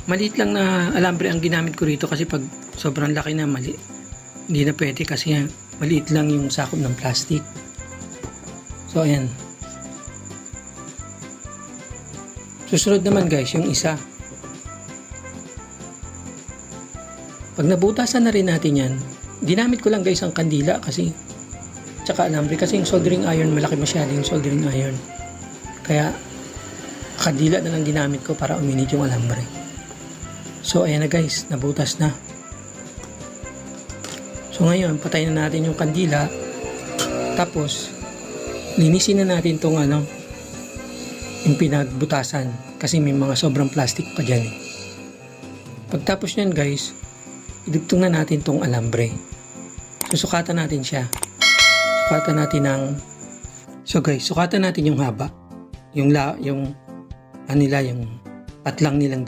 Maliit lang na alambre ang ginamit ko rito kasi pag sobrang laki na hindi na pwede kasi maliit lang yung sakop ng plastic. So ayan. Susunod naman guys, yung isa. Pag nabutasan na rin natin yan, ginamit ko lang guys ang kandila kasi tsaka alambre kasi yung soldering iron, malaki masyado yung soldering iron. Kaya kandila na lang ginamit ko para uminit yung alambre. So ayan na guys, nabutas na. So ngayon, patayin na natin yung kandila. Tapos linisin na natin tong yung pinagbutasan kasi may mga sobrang plastic pa dyan eh. Pagtapos nyan guys, idugtong na natin tong alambre. Susukatan natin siya. Sukatan natin So guys, sukatan natin yung haba. Yung patlang nilang dalawa.